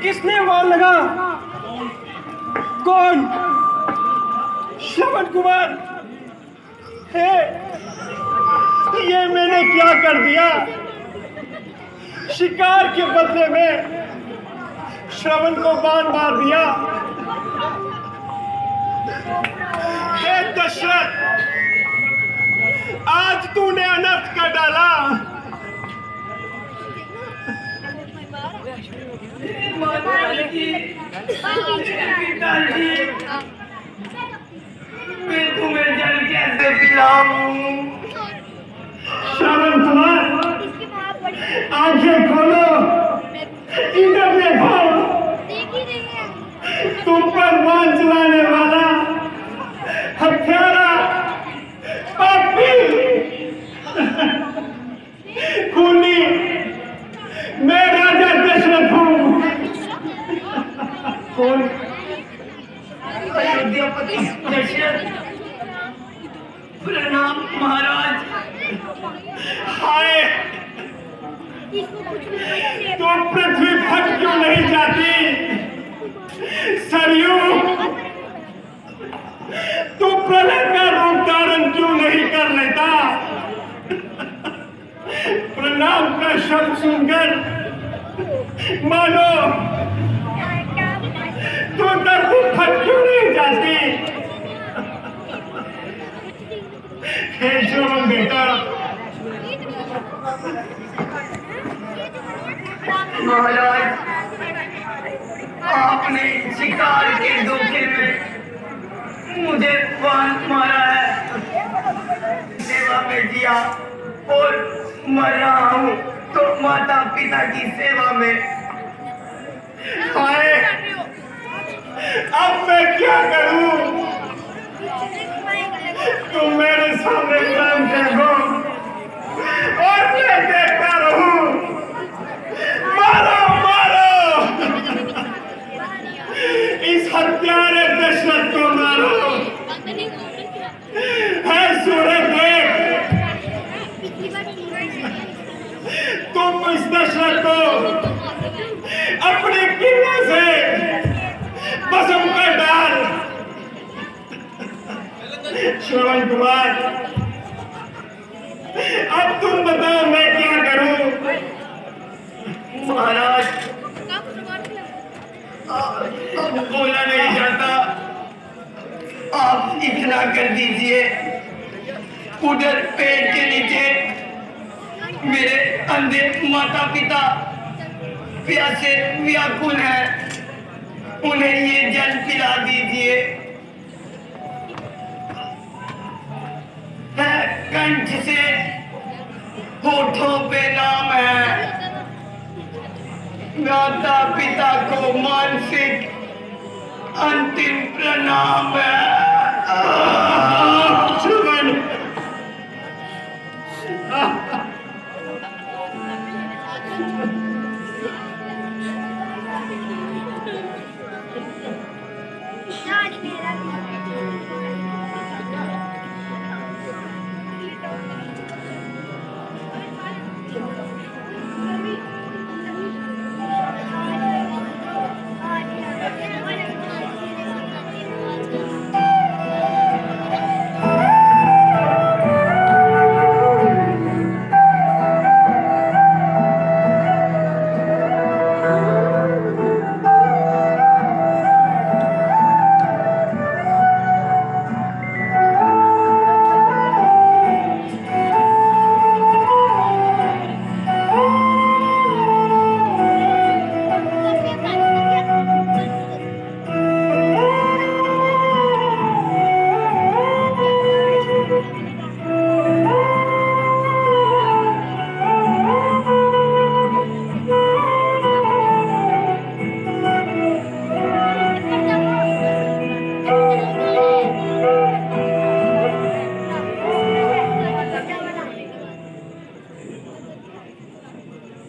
किसने वार लगा? कौन? श्रवण कुमार है? ये मैंने क्या कर दिया? शिकार के बदले में श्रवण को बाण मार दिया। हे दशरथ, आज तूने अनर्थ कर डाला। पिताजी, मैं तुम्हें जल कैसे पिलाऊं? श्रवण कुमार, आंखें खोलो, इधर देखो। तुम पर बाण चलाने वाला हत्यारा, पापी, खूनी मैं राजा दशरथ हूँ। कौन? अयोध्यापति दशरथ। प्रणाम महाराज। हाय, तो पृथ्वी फट क्यों नहीं जाती? सरयू, तू प्रलय का रूप धारण क्यों नहीं कर लेता? प्रणाम का शब्द सुनकर मानो तू धरती फट क्यों नहीं जाती? हे श्रवण बेटा, महाराज, आपने शिकार के धोखे में मुझे बाण मारा है। सेवा में जिया और मर रहा हूँ तो माता पिता की सेवा में। हाय, अब मैं क्या करूं? तुम मेरे सामने काम देखो और मैं देखता रहूं। मारो मारो, इस हत्यारे दशरथ को मारो। है सूरज देख, तुम इस दशरथ को अपने किले से भस्म कर डाल। श्रवण कुमार, अब तुम बताओ मैं क्या करूं? महाराज, अब बोला नहीं जाता। आप इतना कर दीजिए, उधर पेड़ के नीचे मेरे अंधे माता पिता प्यासे व्याकुल हैं, उन्हें ये जल पिला दीजिए। है कंठ से होठों पे नाम है, माता पिता को मानसिक अंतिम प्रणाम है। श्रवण,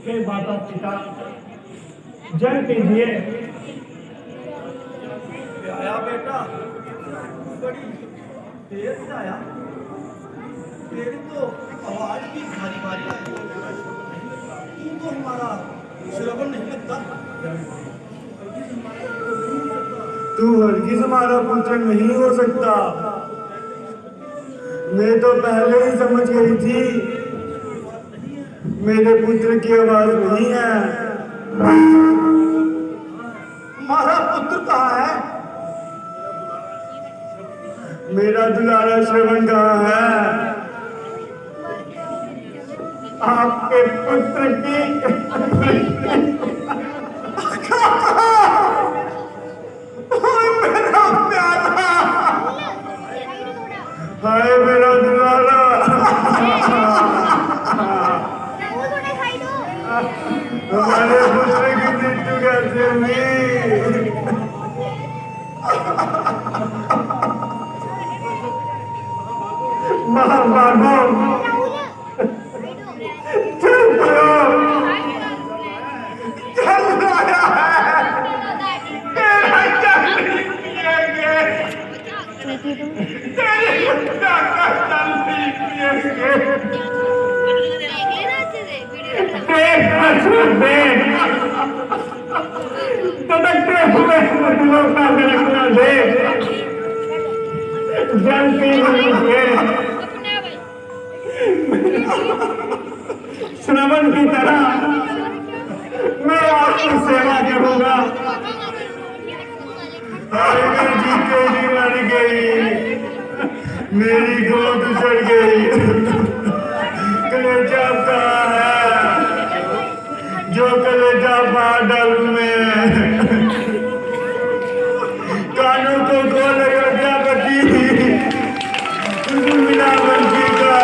हे माता पिता, जल पीजिए। आया बेटा, बड़ी देर से आया। तेरी तो आवाज भी भारी भारी आई। तू तो हमारा श्रवण नहीं लगता। तू हरगिज हमारा पुत्र नहीं हो सकता। मैं तो पहले ही समझ गई थी मेरे पुत्र की आवाज नहीं है। हमारा पुत्र कहाँ है? मेरा दुलारा श्रवण कहाँ है? आपके पुत्र की मेरा प्यारा, हाय मेरा दुलारा। हमारे पुत्र की मृत्यु कैसे हुई? बाबू, चल पड़ो। चल रहा है। तेरा जल नहीं पिएंगे। तेरे पिता का जल नहीं पिएंगे। तड़कते हुए दिलों का धड़कना दे, जल पी लीजिए। श्रवण की तरह मैं आपकी सेवा करूंगा। मेरी जीतेगी मर गई, मेरी गोद उजड़ गई। कलेजा कहाँ है? जो कलेजा बाहर डालू मैं। कानों को खोल प्रजापति, मिला बंसी का।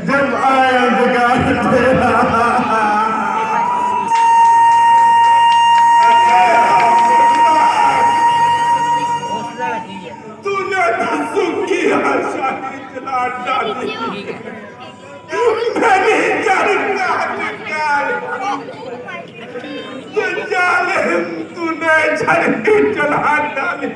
जब आया जगार तेरा, तूने तो सुख की आशा की जला डाली। मैंने जानना निकाल। तू जालिम, तूने जल की जला डाली।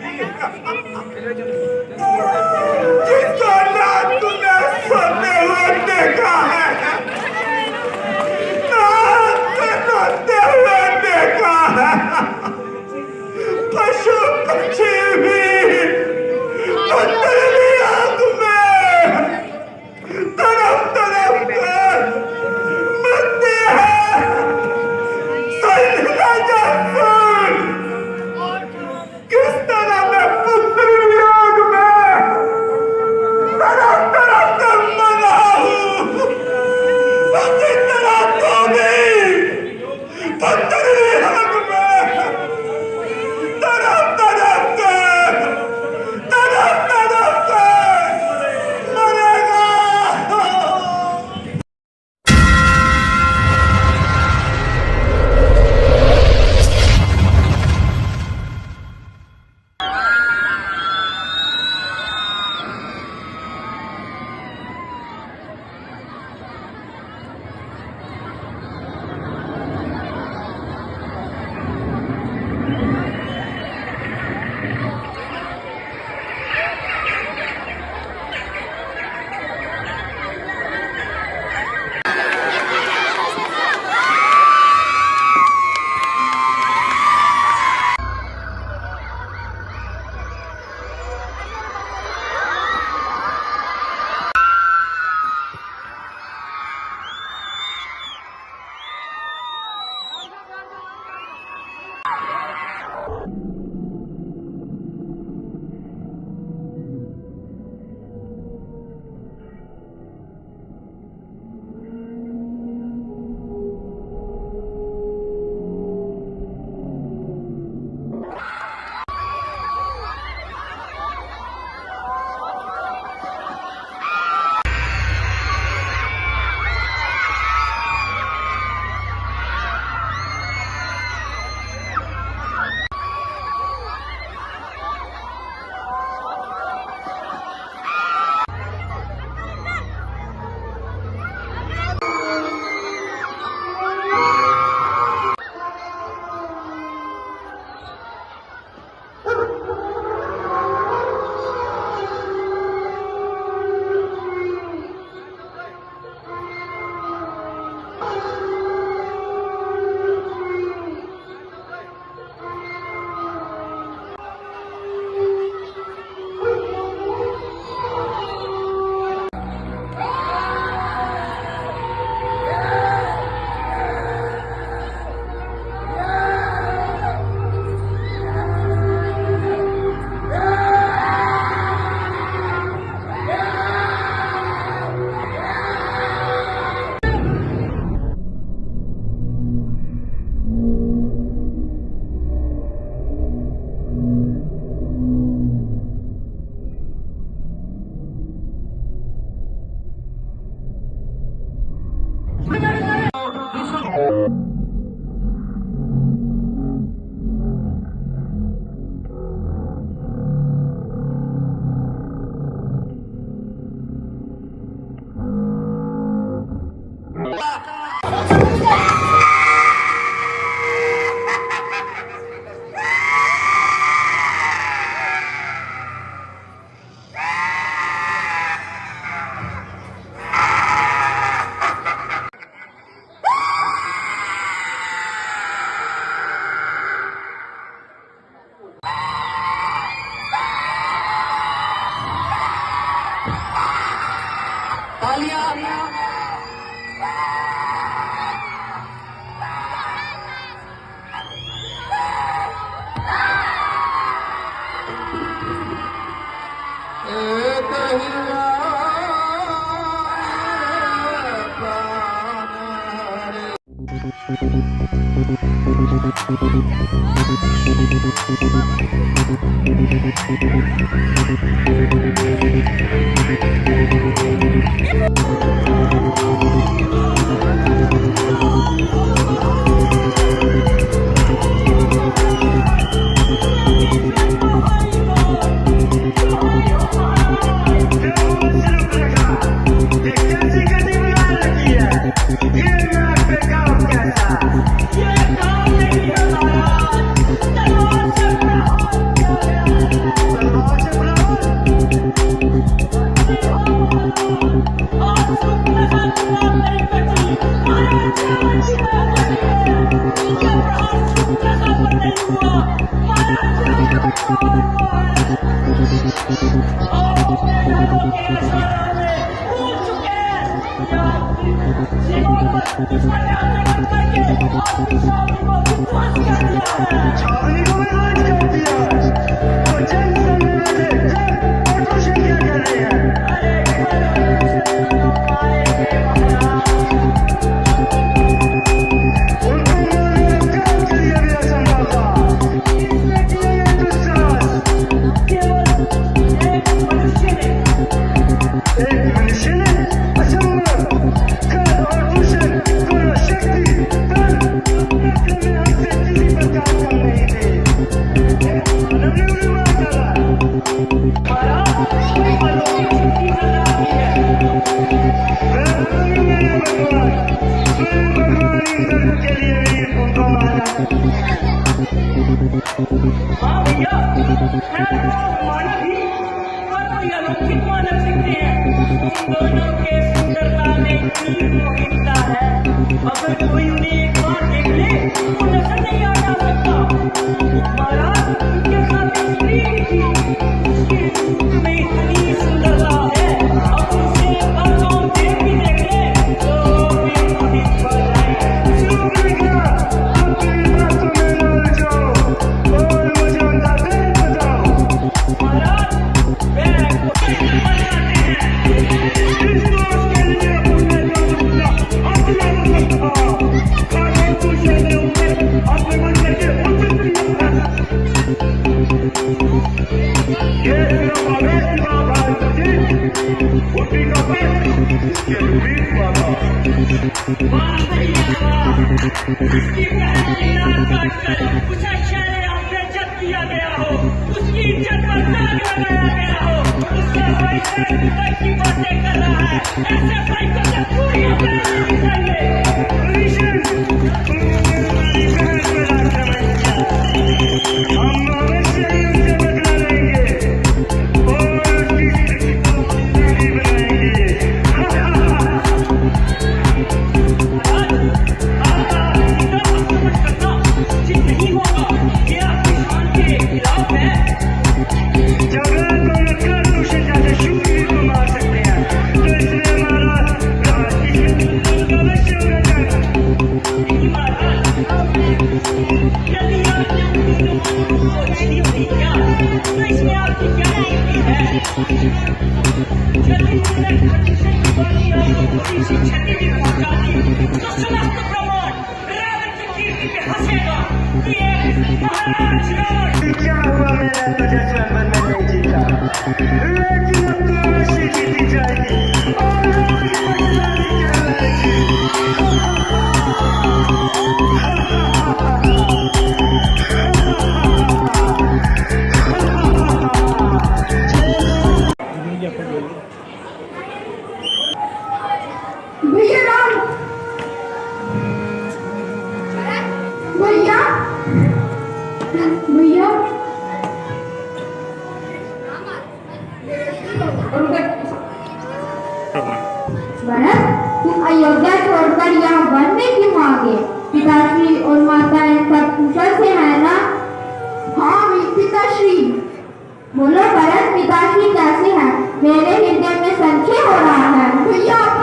बोलो भरत, पिताश्री कैसे हैं? मेरे हृदय में संशय हो रहा है। भैया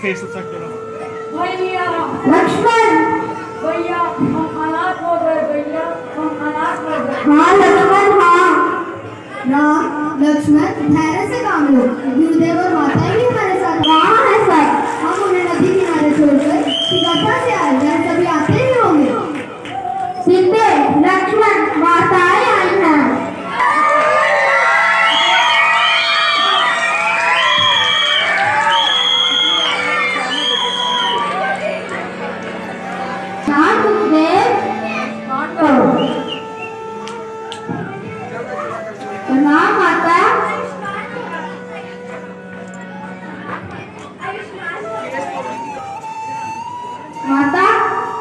che sta भैया लक्ष्मण, भैया हम अनाथ हो गए, भैया हम अनाथ हो गए। हाँ लक्ष्मण, हाँ राम लक्ष्मण धैर्य से काम लो। गुरुदेव और माताएं भी हमारे साथ कहाँ है सर? हम उन्हें नदी किनारे छोड़कर सिकंदरा से आए हैं, सभी आते ही होंगे। सीते लक्ष्मण माताएं आई हैं। प्रणाम माता। माता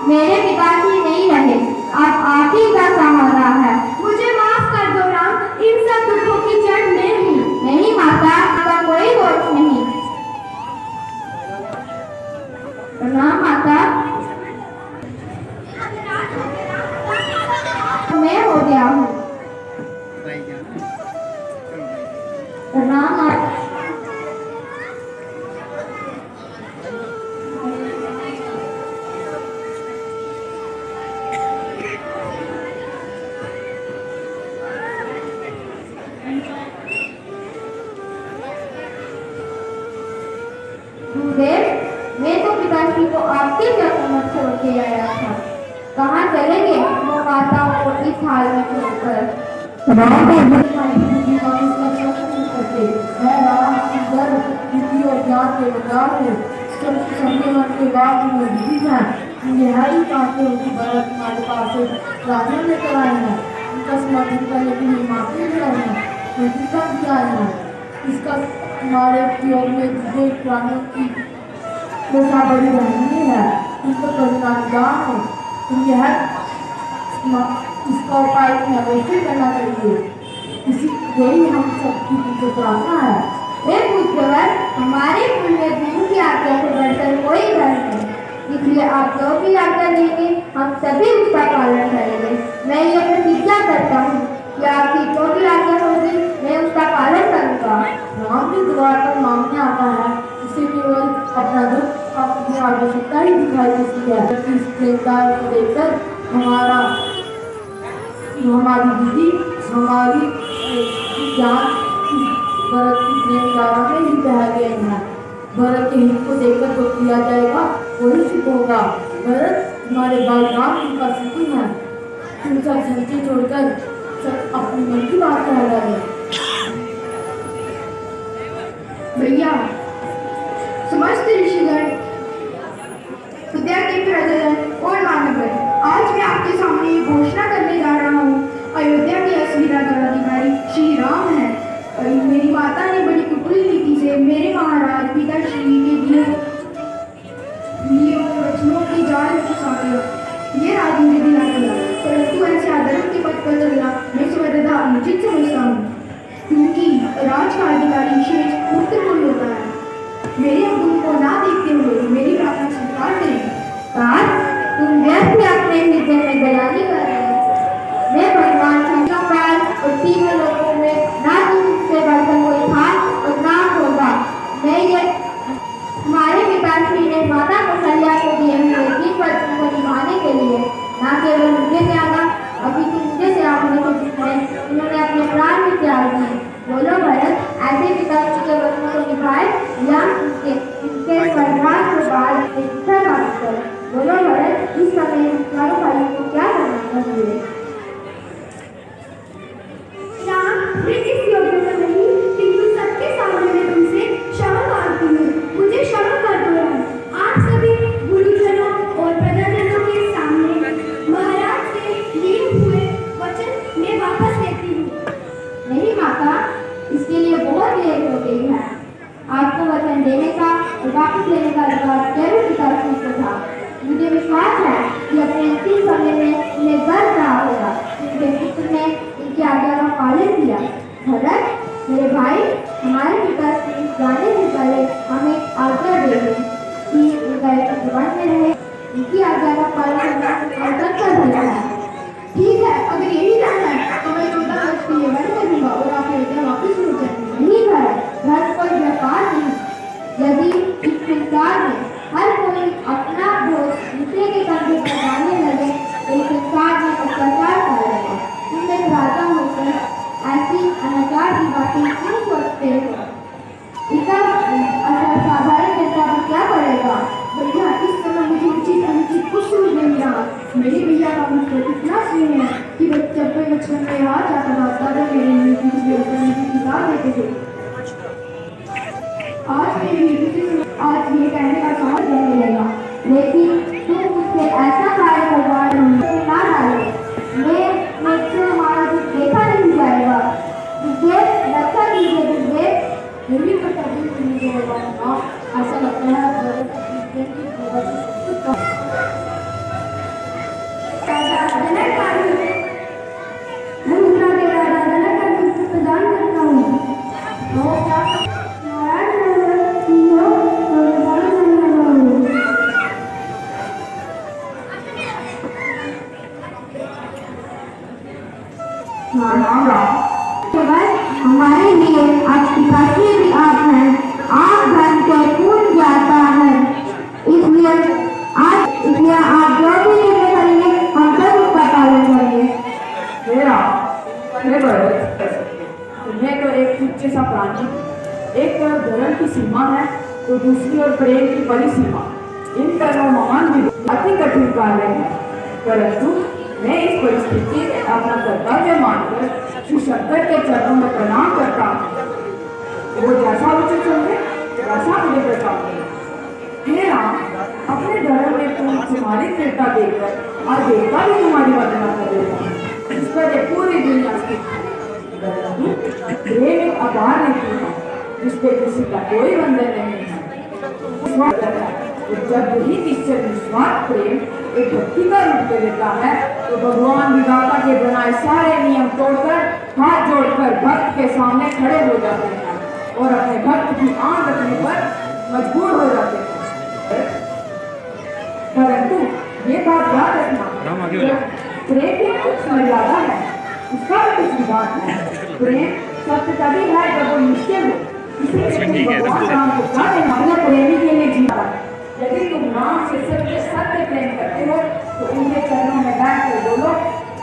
मेरे पिताजी नहीं रहे, अब आप ही का सहारा है। मुझे माफ कर दो राम, इन सब दुखों की जड़ मैं हूँ। नहीं माता, आपका कोई दोष नहीं। प्रणाम माता। मैं हो गया हूँ। प्रणाम माता। गुरुदेव, मैं तो पिताजी को आपके चरणों में छोड़ के आया था। कहाँ चलेंगे वो माताओं को इस हाल में छोड़कर? इसका हमारे उपयोग में जो प्राणियों की दशा बड़ी रहनी है, उनको करुणा निदान हो। तुम यह इसका उपाय अवश्य करना चाहिए। इसी यही हम सबकी तुमसे प्रार्थना है। एक पुत्रवर, हमारे कुल में गुरु की आज्ञा से बढ़कर कोई धर्म नहीं, इसलिए आप जो भी आज्ञा देंगे हम सभी उसका पालन करेंगे। मैं ये प्रतिज्ञा करता हूँ कि आपकी जो भी आज्ञा होगी मैं उसका पालन करूँगा। राम के द्वार पर मांगने आता है, इसे केवल अपना दुख अपनी आवश्यकता ही दिखाई देती है। इस प्रेमदार को देखकर हमारी दीदी हमारी जान भरत की प्रेमदारा में ही बह गए हैं। भरत के हित को देखकर जो किया जाएगा वही शुभ होगा। भरत तुम्हारे भाई राम जी का सुकून है। तुम सब संचय छोड़कर सब अपनी मन की बात कह रहे हैं। भैया, समस्त ऋषिगण, विद्या के प्रजन और मानवगण, आज मैं आपके सामने ये घोषणा करने जा रहा हूँ, अयोध्या के असली राज्याधिकारी श्री राम है। मेरी माता ने बड़ी कुटिल नीति से मेरे महाराज पिता श्री के दिए वचनों की जाल में फंसा दिया। ये राज मुझे दिला दिया, परंतु ऐसे आदर्श के पथ पर चलना मैं सर्वदा अनुचित समझता हूँ, क्योंकि राज का अधिकारी शेष पुत्र को होता है। मेरे गुण को ना देखते हुए मेरी प्रार्थना स्वीकार करें। तुम व्यर्थ अपने हृदय में गलानी कर रहे हो। मैं भगवान संसार और तीनों लोगों में ना तुमसे बढ़कर कोई था और ना होगा। मैं ये हमारे पिताश्री ने माता कौशल्या को दिए हुए 3 वचनों को निभाने के लिए न केवल मुझे त्यागा, अभी तो मुझे त्याग होने के जिसमें उन्होंने अपने प्राण भी त्याग दिए। बोलो भरत, ऐसे पिताश्री के वचनों को निभाए या उनके स्वर्गवास के बाद इच्छा प्राप्त करें। बोलो भरत, इस समय चारों भाइयों को क्या करना चाहिए? राम, मैं इस योग्य तो नहीं, किंतु सबके सामने मैं तुमसे क्षमा मांगती हूँ। मुझे क्षमा कर दो राम। आप सभी गुरुजनों और प्रजाजनों के सामने महाराज से लिए हुए वचन मैं वापस लेती हूँ। नहीं माता, इसके लिए बहुत देर हो गई है। आपको वचन देने का और वापस लेने का अधिकार केवल पिताश्री को था। मुझे विश्वास है कि अपने अंतिम समय में उन्हें गर्व रहा होगा, उनके पुत्र ने उनकी आज्ञा का पालन किया। भरत, मेरे भाई, हमारे पिताश्री जाने से पहले हमें आज्ञा दे दी कि उनका एक जीवन में रहे, उनकी आज्ञा का पालन करना और कर्तव्य है। ठीक है, अगर यही रहना है तो मैं 14 वर्ष के लिए वन करूँगा और आप अयोध्या वापस लौट जाएंगे। नहीं भरत, धर्म कोई व्यापार नहीं। यदि इस संसार में बचपन में यहाँ जाकर दादा मेरे लिए किसी करने की किताब देते थे। आज ये कहने का साथ देने लगा, लेकिन तुम मुझसे ऐसा कार्य करवा रही ना डालो। मुझसे हमारा कुछ देखा नहीं जाएगा। मुझे रक्षा कीजिए मुझे फिर भी मैं कभी नहीं जाएगा। ऐसा लगता है प्रदान करता हूँ। हमारे लिए आपकी बातें भी आप हैं, आप धन के पूर्ण जाता है, इसलिए आप जो भी निर्णय करेंगे हम सब उसका पालन करेंगे। तुम्हें तो एक तुच्छ सा प्राणी, एक तरफ धर्म की सीमा है तो दूसरी ओर प्रेम की बड़ी सीमा। इन दोनों महान भी अति कठिन कार्य है, परंतु मैं इस परिस्थिति में अपना कर्तव्य मानकर श्री शंकर के चरणों में प्रणाम करता हूँ। वो जैसा उचित समझे वैसा मुझे बचाओगे। हे राम, अपने धर्म में तुम्हारी कृपा देखकर और देवता भी तुम्हारी वंदना कर देता है, इस पर ये पूरी दुनिया स्थित है। प्रेम एक अपार नीति है जिसपे किसी का कोई बंधन नहीं है। जब यही निश्चय निस्वार्थ प्रेम एक भक्ति का रूप ले लेता है तो भगवान विधाता के बनाए सारे नियम तोड़कर हाथ जोड़कर भक्त के सामने खड़े हो जाते हैं और अपने भक्त की आंख रखने पर मजबूर हो जाते हैं। परंतु ये बात याद रखना, प्रेम की कुछ मर्यादा है, उसका भी कुछ विधान है। प्रेम सत्य तभी है जब वो निश्चय हो। इसीलिए भगवान राम को अपने प्रेमी के लिए जीता। यदि तुम राम से सत्य प्रेम करते हो तो उनके चरणों में बैठ कर बोलो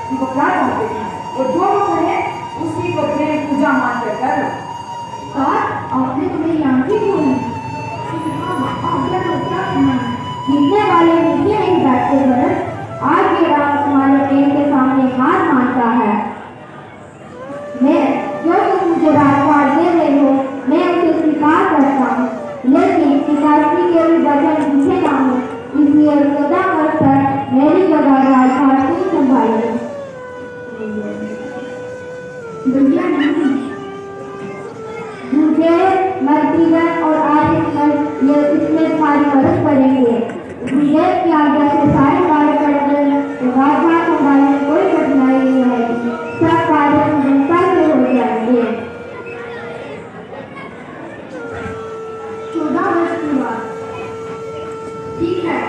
उनको क्या चाहते हैं और जो वो कहे उसी को प्रेम पूजा मानकर करो। आपने तो मेरी आंखें खोली। जीतने वाले नीचे नहीं बैठते भरत, आज ये राम तुम्हारे प्रेम के सामने हाथ मानता है। मैं जो तुम मुझे राजपाट दे रहे हो मैं उसे स्वीकार करता हूँ, लेकिन पिताश्री के भी वचन पीछे ना हो, इसलिए 14 वर्ष तक मेरी जगह राजपाट तुम संभालिए। भैया नहीं, मुझे मर्तीगण और आर्यगण ये इसमें तुम्हारी मदद करेंगे। इसलिए की आज्ञा से सारे कार्य करके राजपाट संभालने में कोई कठिनाई नहीं है, सब कार्य सुगमता से हो जाएंगे। 14 वर्ष की बात ठीक है,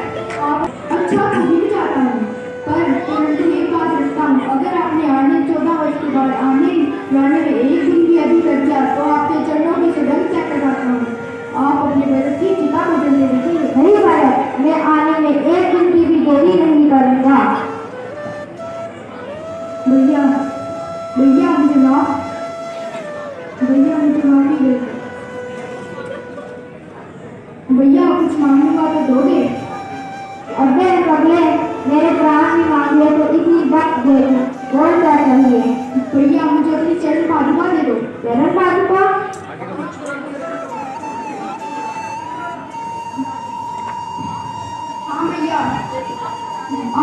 और अच्छा तो मिल जाता हूँ, परंतु एक बात रखता हूँ, अगर आपने आने 14 वर्ष के बाद आने जाने में एक दिन भी अधिक कर दिया तो आपके चरणों में से दंड चेक करता हूँ। आप अपने भरत की चिता को जल्दी रखिए। नहीं भरत, मैं आने में एक दिन की भी देरी नहीं करूँगा। भैया भैया मुझे माफी दे। भैया कुछ मांगूंगा तो दोगे? अबे पगले, मेरे प्राण भी मांगे तो इतनी वक्त दे दो, कौन क्या चाहिए? भैया मुझे अपनी चरण पादुका दे दो। चरण पादुका? हाँ भैया,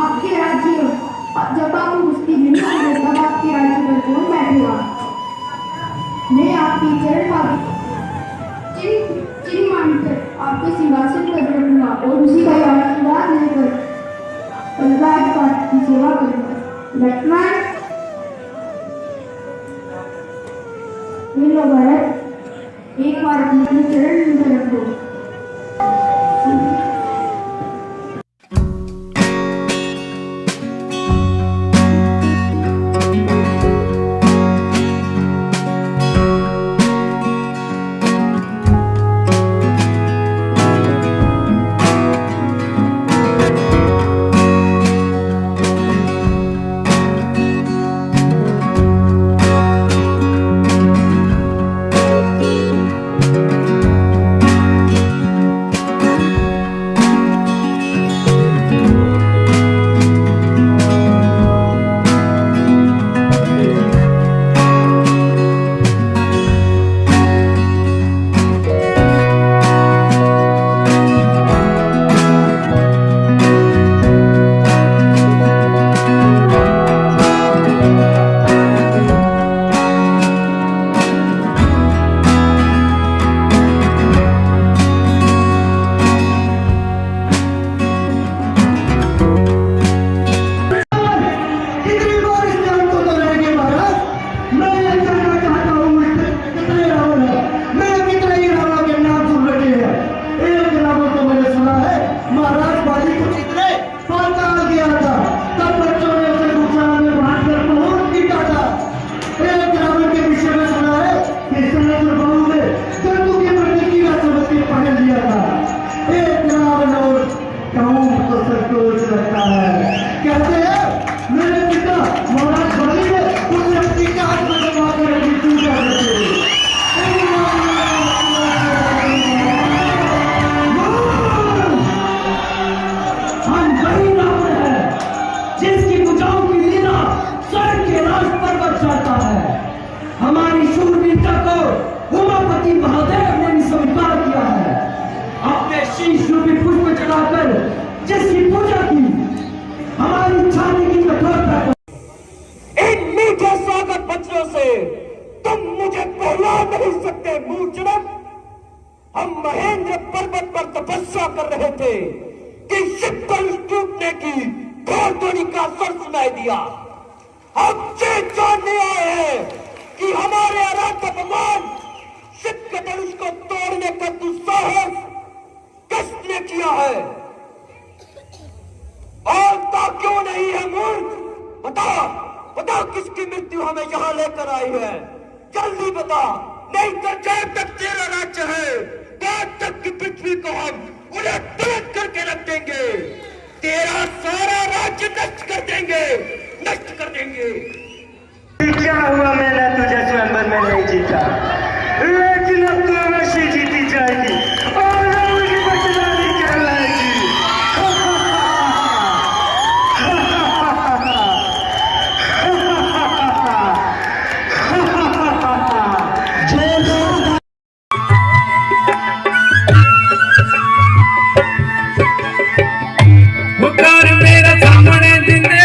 आपके राज्य जब आप कुश्ती भिड़ोगे तब आपके राज्य पर कौन बैठेगा? मैं आपकी चरण पादुका चिन्ह मानकर आपके सिंहासन पर रखूंगा और उसी का आशीर्वाद लेकर राजपाट की सेवा करूंगा। लक्ष्मण, मिलो भरत, एक बार अपने चरण में रख दो। छत्रपति महादेव ने भी स्वीकार किया है। अपने शीश रूपी पुष्प चढ़ाकर जिसकी पूजा की, हमारी छाती की कठोरता को इन मीठे स्वागत वचनों से तुम मुझे पहला नहीं सकते मूर्छित। हम महेंद्र पर्वत पर तपस्या कर रहे थे कि शिव पर टूटने की घोर ध्वनि का स्वर सुनाई दिया। हम ये जानने आए हैं कि हमारे आराध्य भगवान शिव के धनुष को तोड़ने का दुस्साहस किसने किया है और ता क्यों नहीं है मूर्ख? बता बता किसकी मृत्यु हमें यहाँ लेकर आई है, जल्दी बता, नहीं तो जब तक तेरा राज्य है तब तक की पृथ्वी को हम उन्हें तुरंत करके रख देंगे, तेरा सारा राज्य नष्ट कर देंगे, नष्ट कर देंगे। क्या हुआ, मैंने तुझे स्वयंवर में नहीं जीता, लेकिन अब तू अवश्य जीती जाएगी और रावण की बदनामी कहलाएगी। कर मेरा सामने जिंदे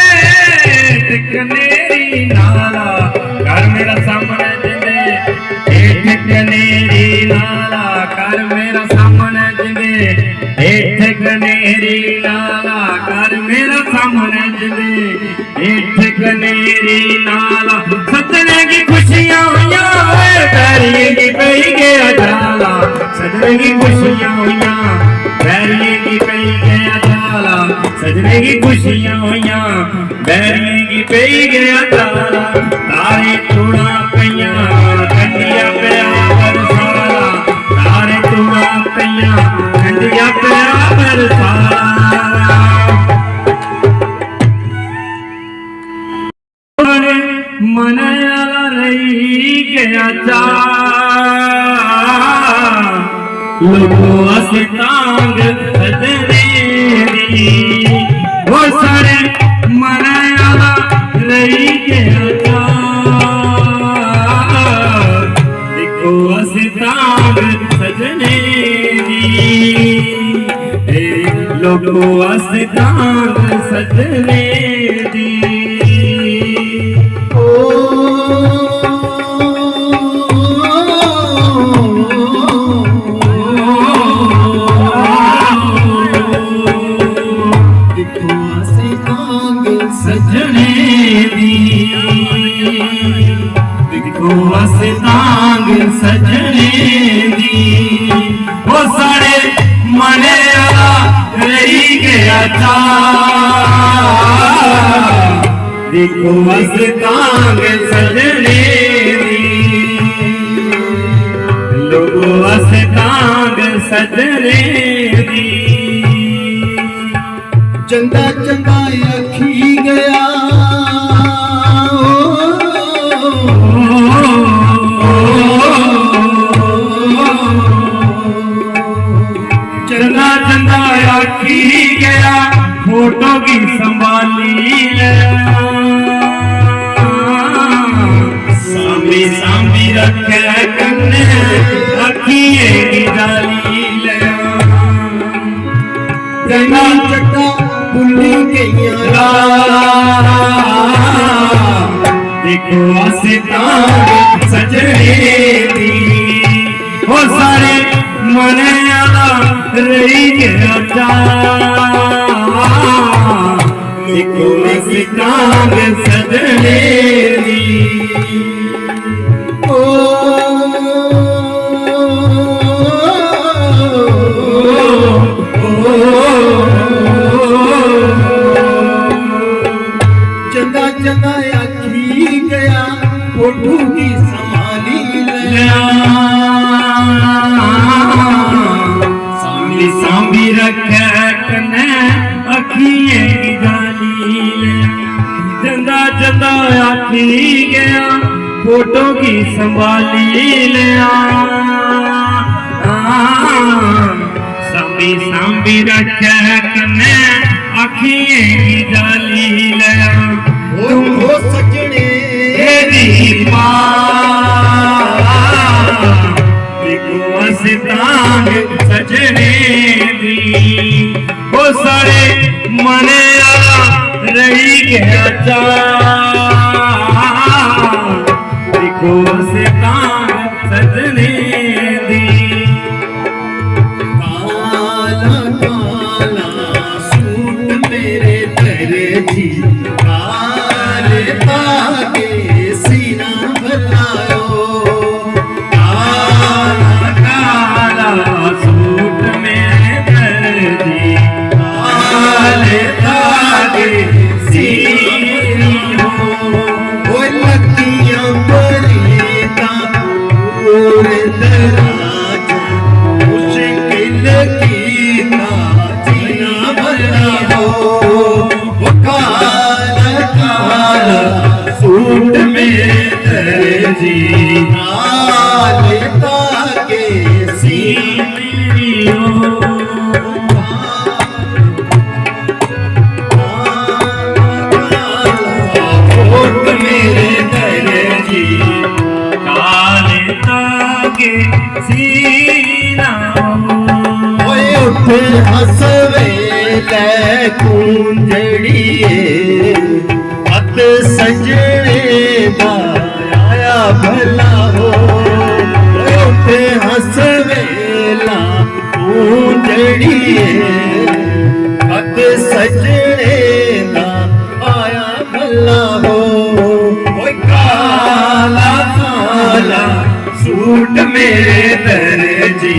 टिकनेरी नाला, कर मेरा सामने जिंदे टिकनेरी नाला, कर मेरा सामने जिंदे टिकनेरी नाला, कर मेरा सामने जिंदे टिकनेरी नाला। सजने की खुशियां हुई बैरिए की पई गया जाला, सजने की खुशियां हुई बैरिए की पई गया जाला, सजने की खुशियां हुई बैरिए की पई गया जाला। तारे तोड़ा पैया कंडिया पिया बरसाला, तारे तोड़ा पैया कंडिया पिया बरसाला। मन आला रही गया चा लोगो अस्तांग सजने दी, वो सारे मन आला रही गया चा, देखो अस्तांग सजने दी, लोगो अस्तांग सजने दी। सजने दी, देखो अस्तांग सजने दी, वो सारे मने आला रही गया था, देखो अस्तांग सजने दी, लोगो अस्तांग सजने दी। चंदा चंदा अखी गया चंदा चंदा आखी गया, फोटो की संभाली सामी सामी रखे कन्ने अखिए की डाली लया, चंदा चंदा बुल्ली गया, देखो अस्तांग सजने दी, वो सारे मने आला रही गया था, देखो अस्तांग सजने दी। चंदा चंदा आखी गया, फोटो की संभाली लिया, सांभी सांभी रखे कने अखिए की डाली लिया, चंदा चंदा आखी गया, फोटो की संभाली लिया, सांभी सांभी रखे कने अखिए की डाली लिया। तुम हो सजने दीपा सारे मने रही गया देखो से सजने दी काला काला सूट मेरे दर्जी काले धागे सीना भलायो काला काला सूट मेरे दर्जी काले धागे सीना वो लतियां बरीता और दराज मुश्किल कीता जीना भला हो वो काला काला सूट में दर्जी काले धागे सीनियो सूट मेरे दर्जी काले धागे सीना ओए उठ हसवे ले कुंजड़िए अत सजने दा आया भला हो ओए उठ हसवे ला कुंजड़िए अत सजने दा आया भला हो ओए काला काला सूट मेरे दर्जी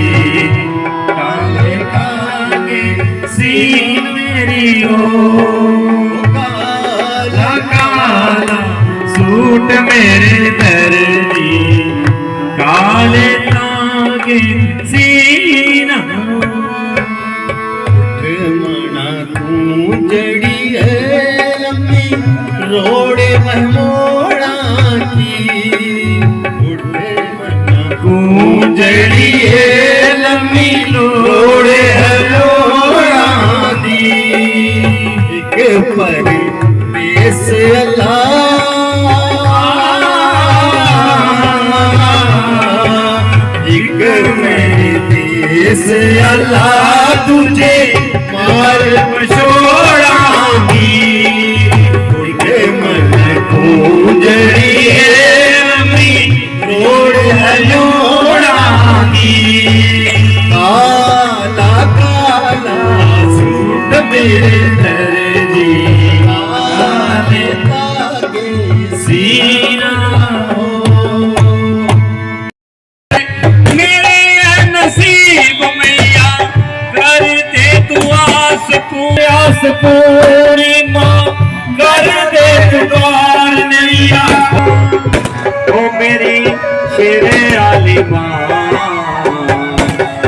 काले धागे सीन मेरी ओ काला काला सूट मेरे दर्जी काले धागे सीना मना कुंजड़ी है लम्बी रोड़े महमोड़ा की उठे मना गूंजड़ी है लम्बी लोड़े हलोड़ा दी एक पर बेस अल्लाह एक मेरे देश अल्लाह तुझे मार पछोड़ांगी उनके मन गूंजड़ी है लम्बी रोड़ हलोड़ांगी काला काला सूट मेरे दर्जी काले धागे सीना मेरे नसीब मैया कर दे तू आस पूरी माँ कर दे तू द्वार नैया ओ मेरी शेरे आली माँ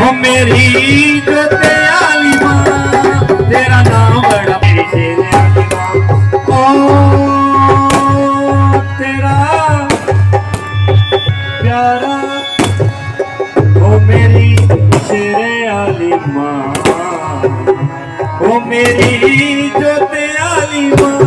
ओ मेरी जोते आली माँ तेरा नाम बड़ा मेरी शेरे आली माँ ओ तेरा प्यारा ओ मेरी शेरे आली माँ ओ मेरी जोते आली माँ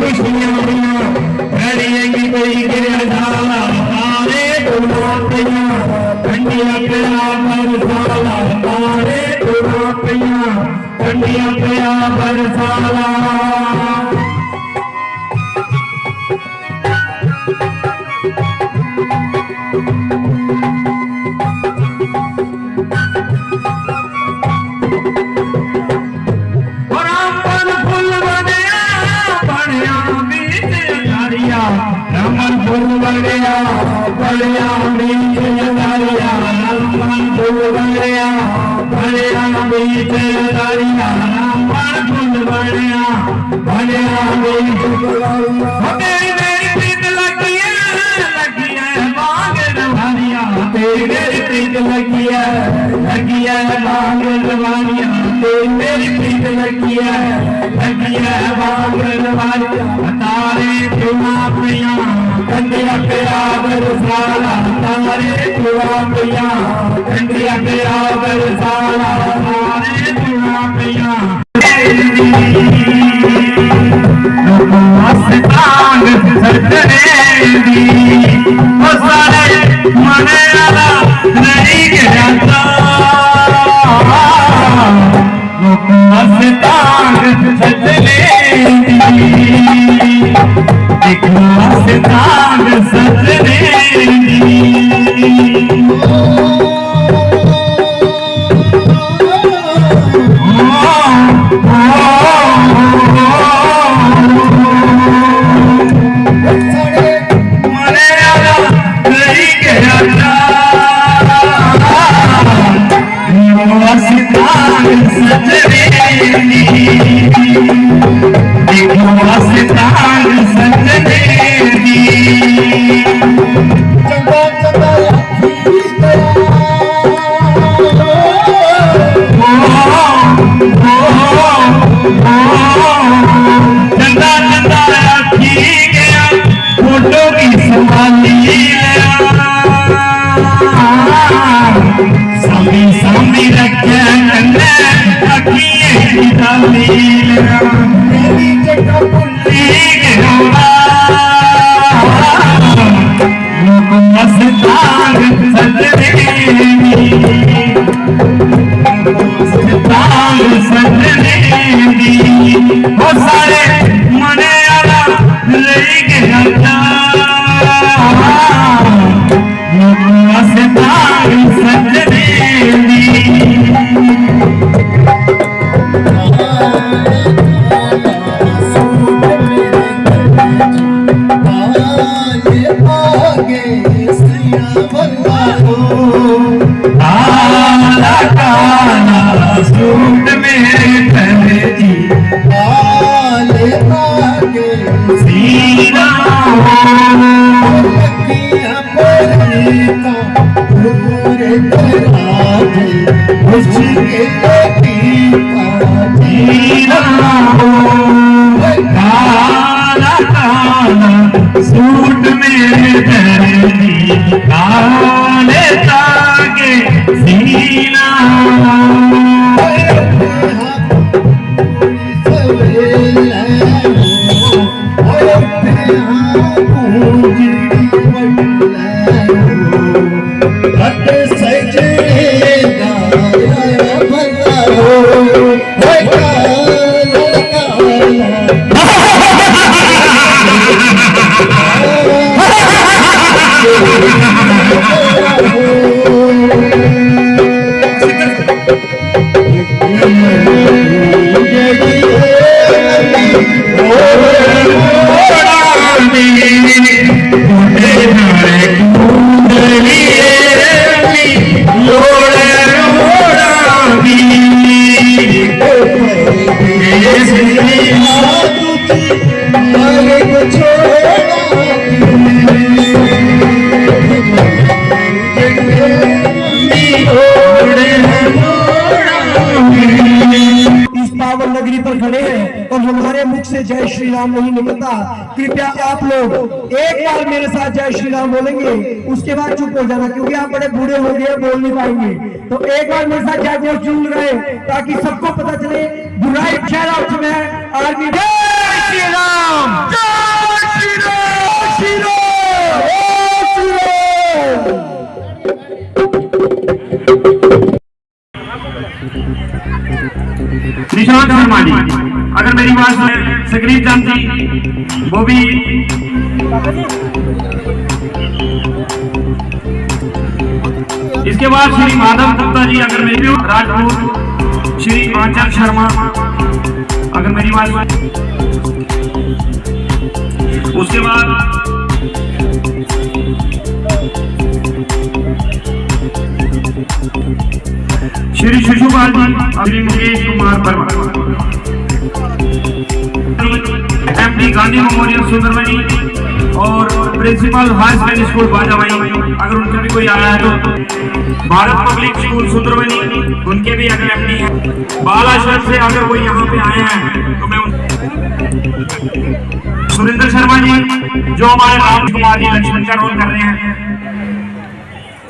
खुशियां लड़िएगी कोई गिरधारा मारे टोपियां ठंडिया पिया बरसाला मारे टोपियां ठंडिया पिया बरसाला रमन फूल बढ़िया बढ़िया बीच दारिया रमन फूल बढ़िया बढ़िया बीच दारिया रमन फूल बढ़िया बढ़िया बीच मेरी प्रीत लगी है बांगड़ भारिया मेरी प्रीत लगी है बांगड़ भारिया मेरी प्रीत लगी है बांगड़ भारिया तारे चुना पिया ठंडिया पिया बरसाला तारे चुना पिया ठंडिया पिया बरसाला तारे चुना पिया मस्तांग सजनेदी ओ सारे मने वाला नहीं गिरता मस्तांग सजनेदी एक मस्तांग सजनेदी फोटो की संभाली सामी सामी रखे सारे मने वाला लेके जाता सूट मेरे जी सीना काला काला सूट मेरे दर्दी काले तागे सीना नगरी पर खड़े हैं और हमारे मुख से जय श्री राम नहीं निकलता। कृपया आप लोग एक बार मेरे साथ जय श्री राम बोलेंगे, उसके बाद चुप हो जाना, क्योंकि आप बड़े बूढ़े हो गए, बोल नहीं पाएंगे। तो एक बार मेरे साथ जय बोल चुन रहे ताकि सबको पता चले। बुराई आर्मी जय श्री राम, जय श्री राम। श्री राम, जय श्री राम। निशांत शर्मा जी, अगर मेरी बात सुने, सुग्रीव चंद जी, वो भी इसके बाद श्री माधव गुप्ता जी, अगर मेरी राजपूत, श्री आंचल शर्मा, अगर मेरी बात सुने, उसके बाद श्री शिशुपाल जी, श्री मुकेश कुमार वर्मा, एमडी गांधी मेमोरियल सुंदरबनी और प्रिंसिपल हायर सेकेंडरी स्कूल बाजाबाई, अगर उनका भी कोई आया है तो भारत पब्लिक स्कूल सुंदरबनी, उनके भी अगर एमडी हैं। बालाश्वर से अगर कोई यहाँ पे आए हैं तो मैं सुरेंद्र शर्मा जी, जो हमारे राम कुमार जी लक्ष्मण का रोल कर रहे हैं,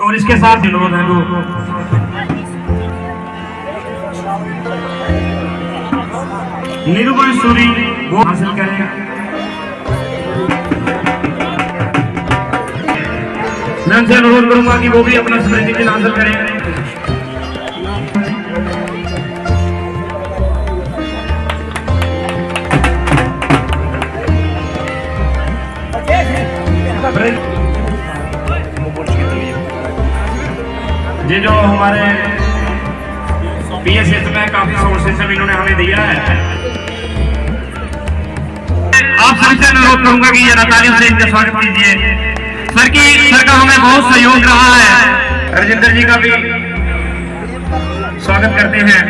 और इसके साथ विनोद है वो निरूपण सूरी, वो हासिल करें। मैं उनसे अनुरोध करूंगा कि वो भी अपना स्मृति चिन्ह हासिल करें। ये जो हमारे पीएसएस में काफी सोर्सेस सब इन्होंने हमें दिया है। आप सभी से अनुरोध करूंगा कि ये तालियों से इनका स्वागत कीजिए। सर का हमें बहुत सहयोग रहा है। राजेंद्र जी का भी स्वागत करते हैं।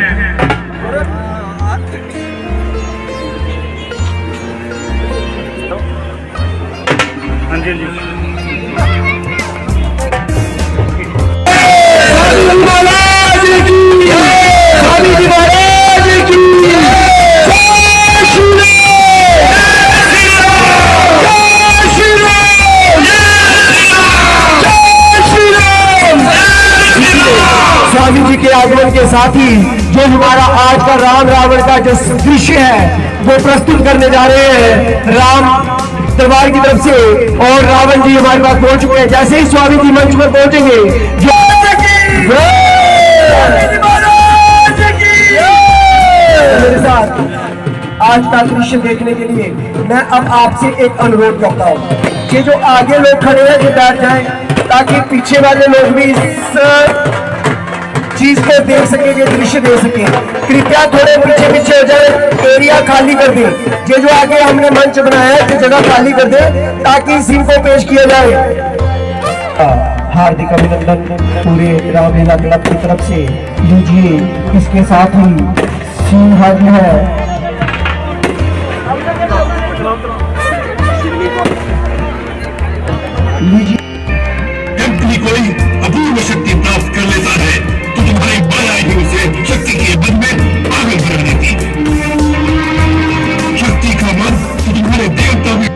हाँ जी जी, स्वामी जी के आगमन के साथ ही जो हमारा आज का राम रावण का जो दृश्य है वो प्रस्तुत करने जा रहे हैं राम दरबार की तरफ से, और रावण जी हमारे पास पहुंच चुके हैं। जैसे ही स्वामी जी मंच पर पहुंचेंगे, मेरे साथ आज का दृश्य देखने के लिए मैं अब आपसे एक अनुरोध करता हूँ कि जो आगे लोग खड़े हैं ये बैठ जाएं, ताकि पीछे वाले लोग भी इस चीज को देख सके, ये दृश्य देख सके। कृपया थोड़े पीछे पीछे हो जाए, एरिया खाली कर दे। ये जो आगे हमने मंच बनाया है, जगह खाली कर दे ताकि सीन को पेश किया जाए। हार्दिक अभिनंदन पूरे रामलीला क्लब की तरफ से लीजिए। इसके साथ ही सीन हाजिर है। लीजिए। जब भी कोई अपूर्व शक्ति प्राप्त कर लेता है तो तुम्हारी माया ही उसे शक्ति के बल में पागल बना देती है। शक्ति का मन तो तुम्हारे देवता भी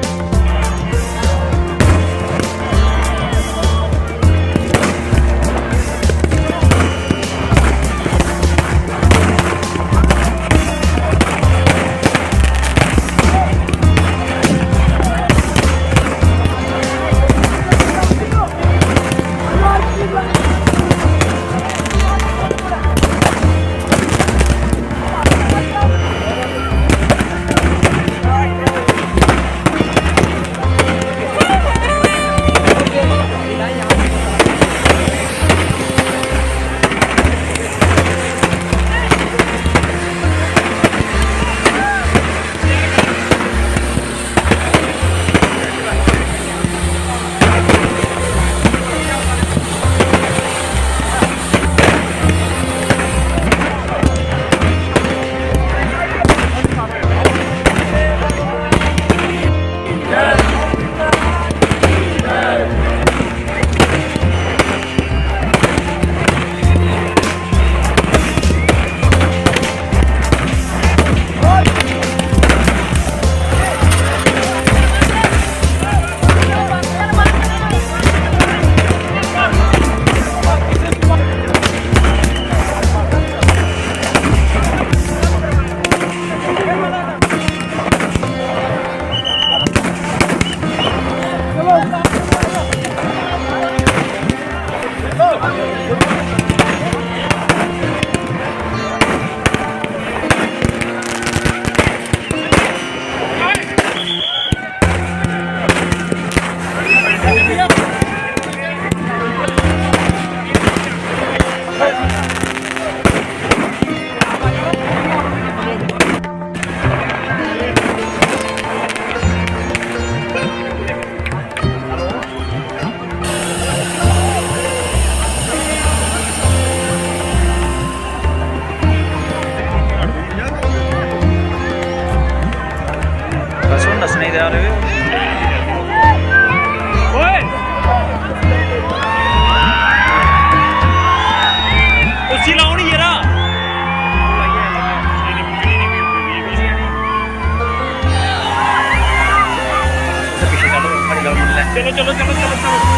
चलो चलो चलो चलो।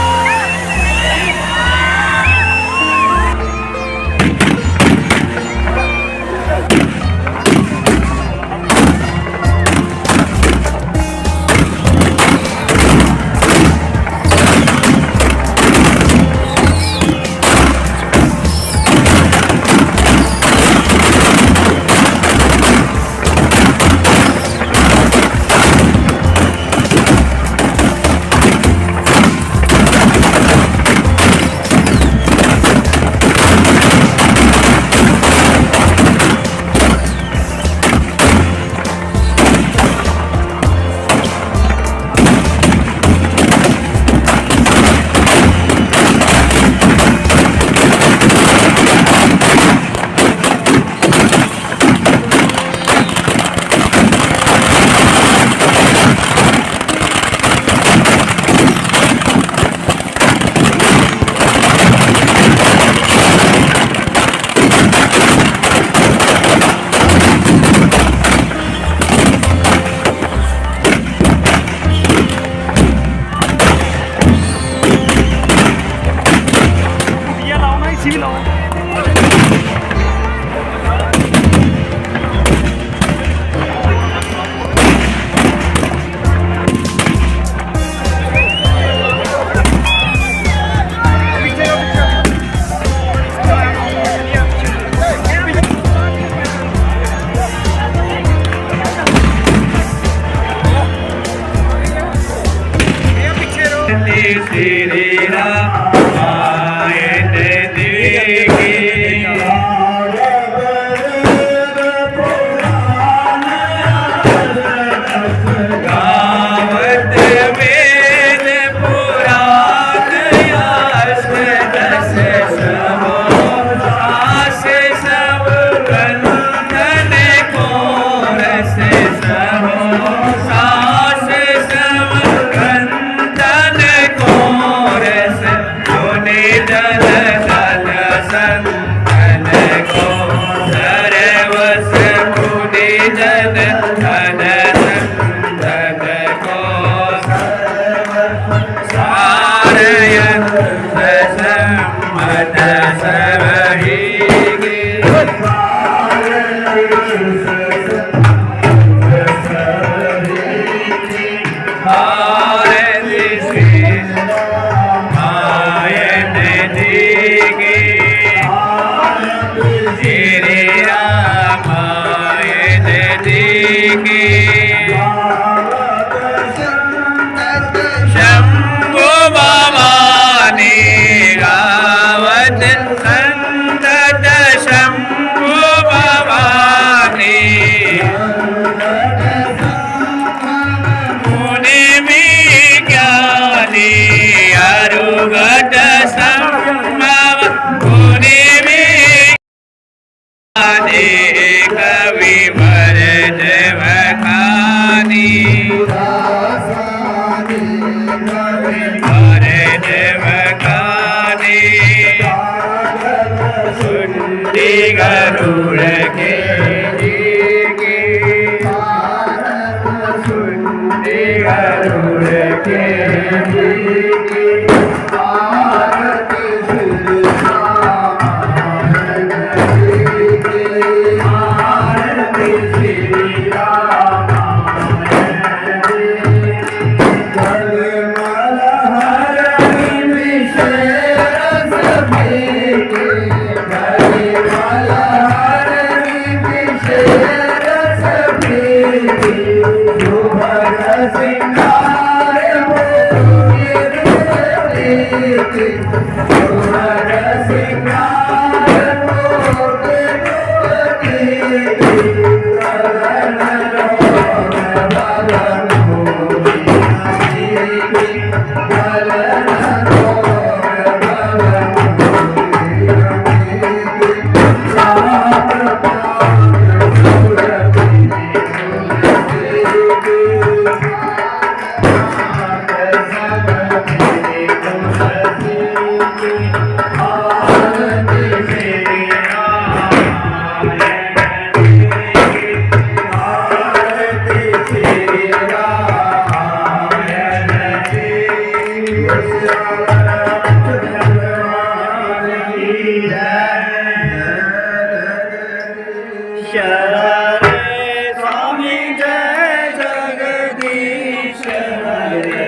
हरे स्वामी जय जगदीश हरे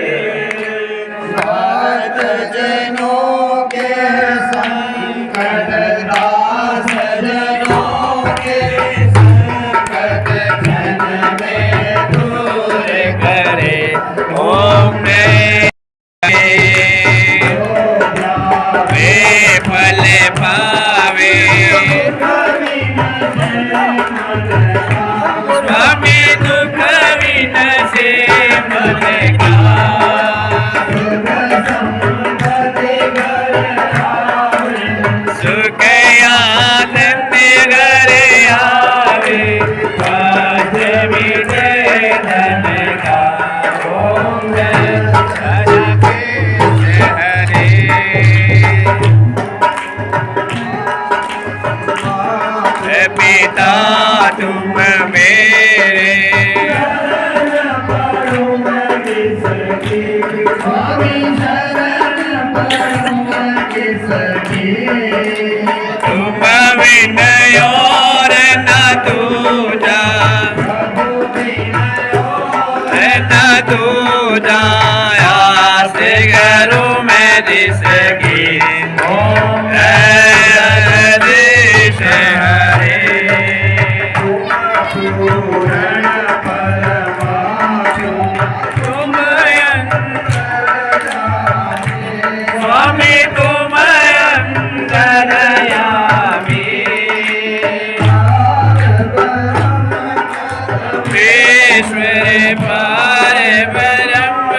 भक्त जनों के संकट दास जनों के संकट जन में दूर करे ओम वे फल पावे स्वामी दुख विनसे मन का सुख आनंद घर आवे पाठ विजय धन का ओम हरे पिता तुम मेरे तुम विनय और न दूजा न दूजा आस करूं मैं जिसकी ओम जगदीश हरे तुम स्वामी तुम अंतरयामी ईश्वर पार ब्रह्म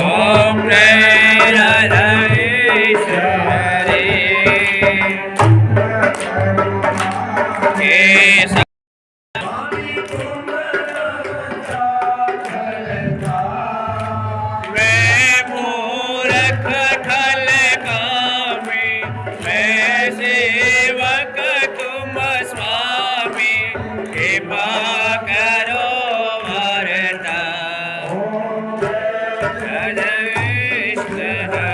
ओम जगदीश हरे मैं मूर्ख खल कामी मैं सेवक तुम स्वामी कृपा करो वरता जगदीश हरे